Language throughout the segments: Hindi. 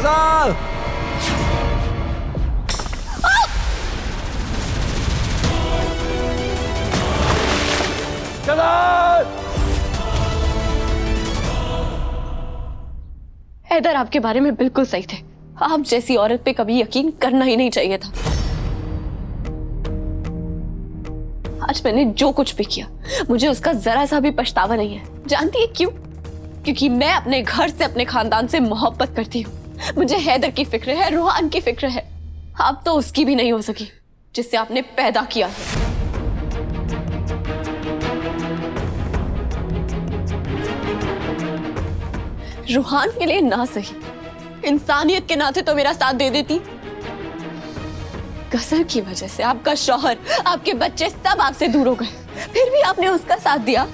गजल! गजल! हैदर आपके बारे में बिल्कुल सही थे। आप जैसी औरत पे कभी यकीन करना ही नहीं चाहिए था। आज मैंने जो कुछ भी किया, मुझे उसका जरा सा भी पछतावा नहीं है। जानती है क्यों? क्योंकि मैं अपने घर से, अपने खानदान से मोहब्बत करती हूँ। मुझे हैदर की फिक्र है, रूहान की फिक्र है। आप तो उसकी भी नहीं हो सकी जिससे आपने पैदा किया है। रूहान के लिए ना सही, इंसानियत के नाते तो मेरा साथ दे देती। गजल की वजह से आपका शौहर, आपके बच्चे सब आपसे दूर हो गए, फिर भी आपने उसका साथ दिया।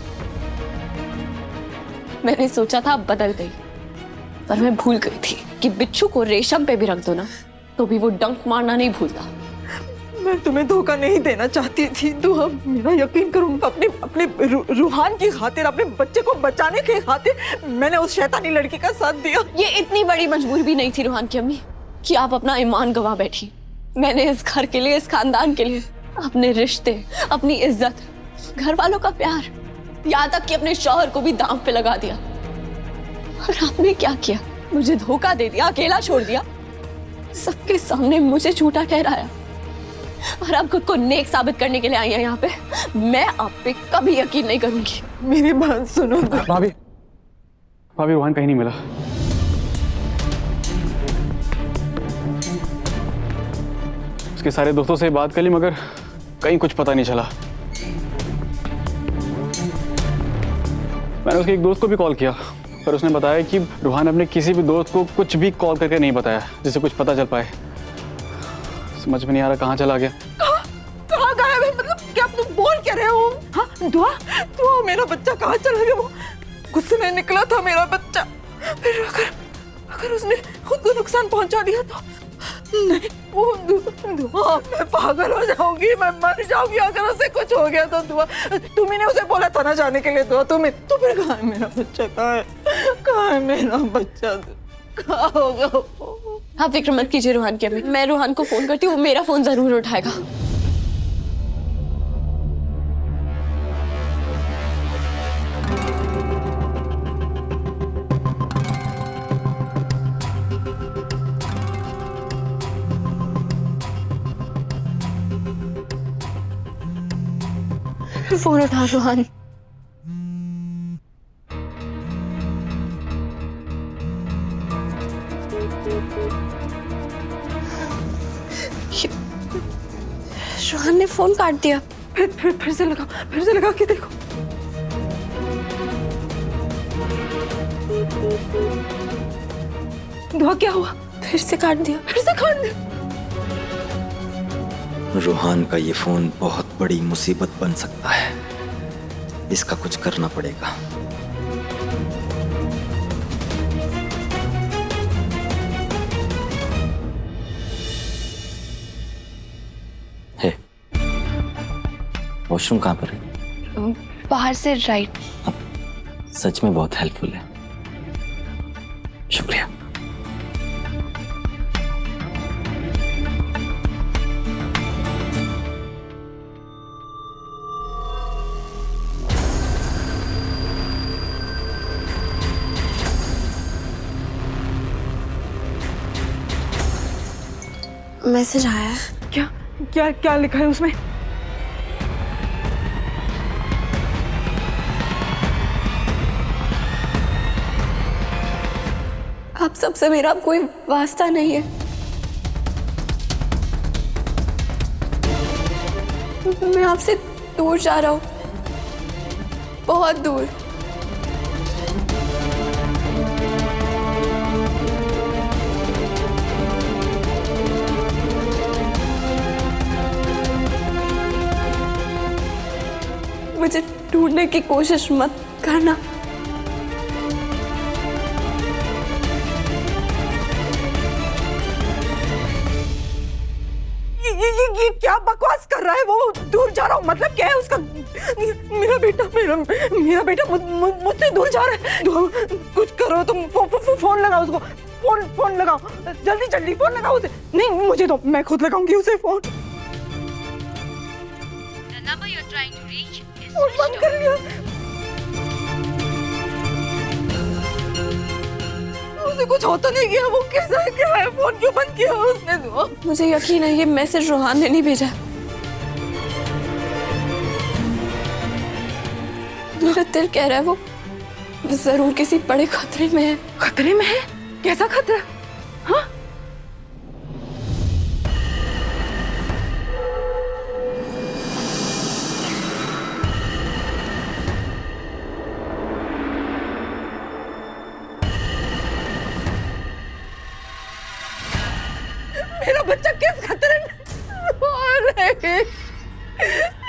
मैंने सोचा था आप बदल गई, पर मैं भूल गई थी कि बिच्छू को रेशम पे भी रख दो ना, तो भी वो डंक मारना नहीं भूलता। मैं तुम्हें धोखा नहीं देना चाहती थी, तो अब मेरा यकीन करो, अपने रूहान की खातिर, अपने बच्चे को बचाने के खातिर मैंने उस शैतानी लड़की का साथ दिया। ये इतनी बड़ी मजबूरी भी नहीं थी रूहान की अम्मी कि आप अपना ईमान गंवा बैठी। मैंने इस घर के लिए, इस खानदान के लिए अपने रिश्ते, अपनी इज्जत, घर वालों का प्यार, यहाँ तक कि अपने शौहर को भी दांव पे लगा दिया। और आपने क्या किया? मुझे धोखा दे दिया, अकेला छोड़ दिया, सबके सामने मुझे झूठा ठहराया। और आप खुद को नेक साबित करने के लिए आई हैं यहाँ पे। मैं आप पे कभी यकीन नहीं करूंगी। मेरी बात सुनो। भाभी, भाभी रूहान कहीं नहीं मिला। उसके सारे दोस्तों से बात कर ली, मगर कहीं कुछ पता नहीं चला। मैंने उसके एक दोस्त को भी कॉल किया, पर उसने बताया कि रूहान अपने किसी भी दोस्त को कुछ भी कॉल करके नहीं बताया जिससे कुछ पता चल पाए। समझ में नहीं आ रहा कहाँ चला गया। कहाँ गायब है? मतलब क्या तुम बोल क्या रहे हो? हाँ, दुआ मेरा बच्चा कहाँ चला गया? वो गुस्से में निकला था मेरा बच्चा, फिर अगर उसने खुद को नुकसान पहुंचा दिया तो नहीं, वो दुआ, मैं पागल हो जाऊंगी, मैं मर जाऊंगी अगर उसे कुछ हो गया तो। दुआ, तुम्ही ने उसे बोला था ना जाने के लिए। दुआ, तुम्हें तो फिर कहाँ है मेरा बच्चा? कहाँ है मेरा बच्चा? कहाँ होगा? आप फिक्र मत कीजिए रूहान की अम्मी, मैं रूहान को फोन करती हूँ, वो मेरा फोन जरूर उठाएगा। फोन उठा रूहान। रूहान ने फोन काट दिया। फिर से लगा के देखो। दुआ, क्या हुआ? फिर से काट दिया। रूहान का ये फोन बहुत बड़ी मुसीबत बन सकता है, इसका कुछ करना पड़ेगा। है, वॉशरूम कहाँ पर है? बाहर से राइट। सच में बहुत हेल्पफुल है, शुक्रिया। मैसेज आया है। क्या क्या क्या लिखा है उसमें? आप सबसे मेरा कोई वास्ता नहीं है। मैं आपसे दूर जा रहा हूँ, बहुत दूर। मुझे ढूंढने की कोशिश मत करना। ये क्या बकवास कर रहा है? वो दूर जा रहा हूँ मतलब क्या है उसका? मेरा बेटा मुझसे दूर जा रहा है। कुछ करो तुम, फोन लगाओ उसको। फोन लगाओ, जल्दी जल्दी फोन लगाओ उसे। नहीं मुझे तो, मैं खुद लगाऊंगी उसे फोन। फोन बंद कर लिया। उसे कुछ होता नहीं किया, वो कैसा है क्या है, फोन क्यों बंद किया उसने? दुआ, मुझे यकीन है ये मैसेज रोहान ने नहीं भेजा। मेरा दिल कह रहा है वो जरूर किसी बड़े खतरे में है। खतरे में है? कैसा खतरा? हाँ? मेरा बच्चा किस खतरे में?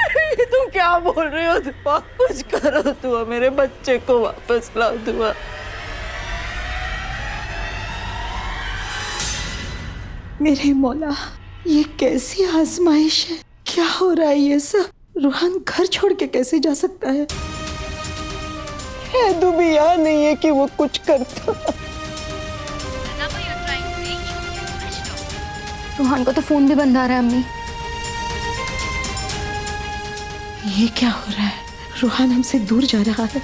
अरे ये तुम क्या बोल रही हो? दुआ, कुछ करो दुआ, मेरे बच्चे को वापस लाओ दुआ। मेरे मौला, ये कैसी आजमाइश है? क्या हो रहा है ये सब? रूहान घर छोड़ के कैसे जा सकता है? हैदू भी यहाँ नहीं है कि वो कुछ करता। रोहान का तो फोन भी बंद आ रहा है अम्मी। ये क्या हो रहा है? रूहान हमसे दूर जा रहा है।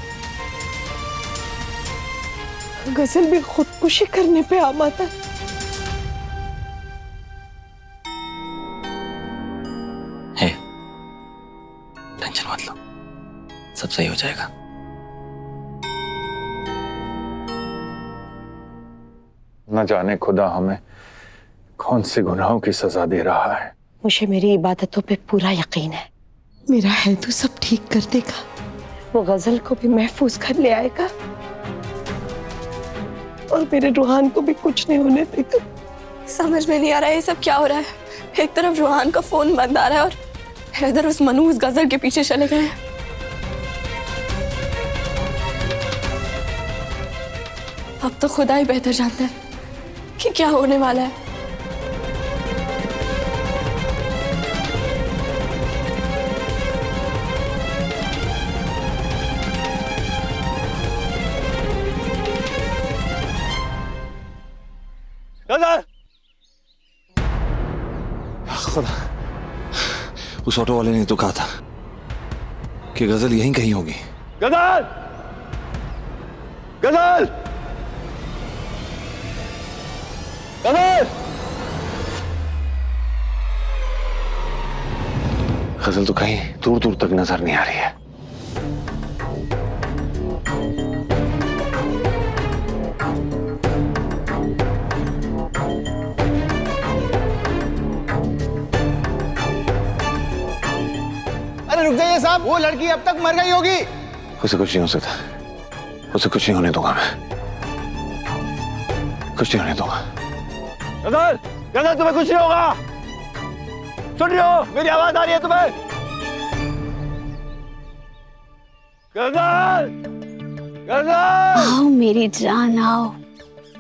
गजल भी खुदकुशी करने पे आमादा है। टेंशन मत लो, सब सही हो जाएगा। न जाने खुदा हमें कौन से गुनाहों की सजा दे रहा है। मुझे मेरी इबादतों पे पूरा यकीन है, मेरा हैदू सब ठीक कर देगा। वो गजल को भी महफूज कर ले आएगा और मेरे रूहान को भी कुछ नहीं होने देगा। समझ में नहीं आ रहा है ये सब क्या हो रहा है। एक तरफ रोहान का फोन बंद आ रहा है और इधर उस मनूस गजल के पीछे चले गए हैं। अब तो खुदा ही बेहतर जानता है कि क्या होने वाला है। खुदा, उस ऑटो वाले ने तो कहा था कि गजल यहीं कहीं होगी। गजल! गजल! गजल! गजल तो कहीं दूर दूर तक नजर नहीं आ रही है। रुक जाइए साहब, वो लड़की अब तक मर गई होगी। उसे कुछ नहीं हो सकता, उसे कुछ नहीं होने दूंगा मैं, कुछ नहीं होने दूंगा। गजल! गजल, तुम्हें कुछ नहीं होगा। सुन रही हो? मेरी आवाज आ रही है तुम्हें? गजल! गजल! आओ मेरी जान आओ,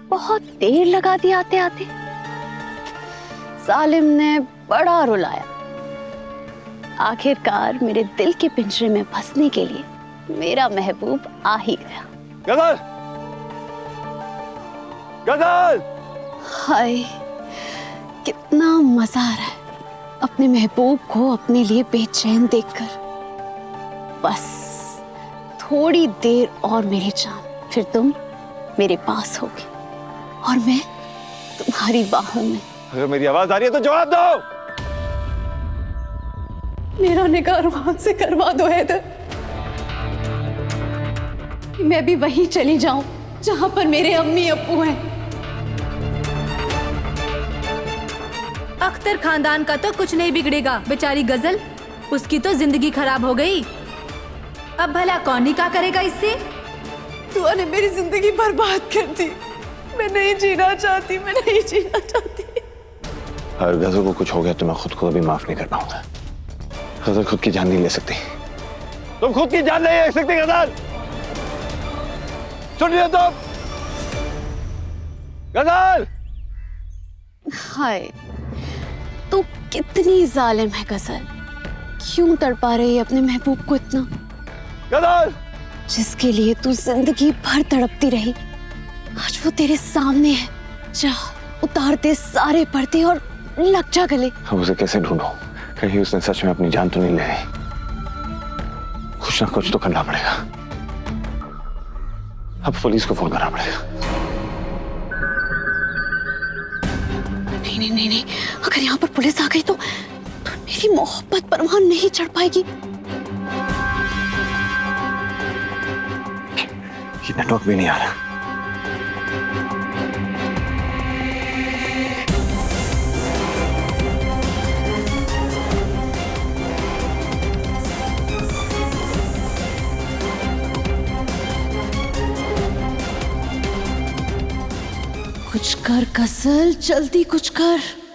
बहुत देर लगा दी आते आते। सालिम ने बड़ा रुलाया, आखिरकार मेरे दिल के पिंजरे में फंसने के लिए मेरा महबूब आ ही गया। गजल! गजल! हाय कितना मजा आ रहा है अपने महबूब को अपने लिए बेचैन देखकर। बस थोड़ी देर और मेरी जान, फिर तुम मेरे पास होगी और मैं तुम्हारी बाहों में। अगर मेरी आवाज आ रही है तो जवाब दो। मेरा निकाह रुहान से करवा दो हैदर, मैं भी वहीं चली जाऊं जहां पर मेरे अम्मी अब्बू हैं। अख्तर खानदान का तो कुछ नहीं बिगड़ेगा, बेचारी गजल, उसकी तो जिंदगी खराब हो गई। अब भला कौन निकाह करेगा इससे? दुआ ने मेरी जिंदगी बर्बाद कर दी। मैं नहीं जीना चाहती, मैं नहीं जीना चाहती। अगर गजल को कुछ हो गया तो मैं खुद को अभी माफ नहीं कर पाऊंगा। गजल खुद की जान नहीं ले सकती। तुम खुद की जान नहीं ले सकती गजल। सुन रही हो तुम? गजल! हाय तू कितनी जालिम है गजल, क्यों तड़पा रही है अपने महबूब को इतना? गजल! जिसके लिए तू जिंदगी भर तड़पती रही, आज वो तेरे सामने है जा, उतार दे सारे पर्दे और लग जा गले। अब उसे कैसे ढूंढूं? कहीं उसने सच में अपनी जान तो नहीं ले ली? कुछ ना कुछ तो करना पड़ेगा। अब पुलिस को फोन करना पड़ेगा। नहीं नहीं नहीं नहीं, अगर यहाँ पर पुलिस आ गई तो मेरी मोहब्बत परवान नहीं चढ़ पाएगी। ये नेटवर्क भी नहीं आ रहा। कुछ कर कसल, जल्दी कुछ कर।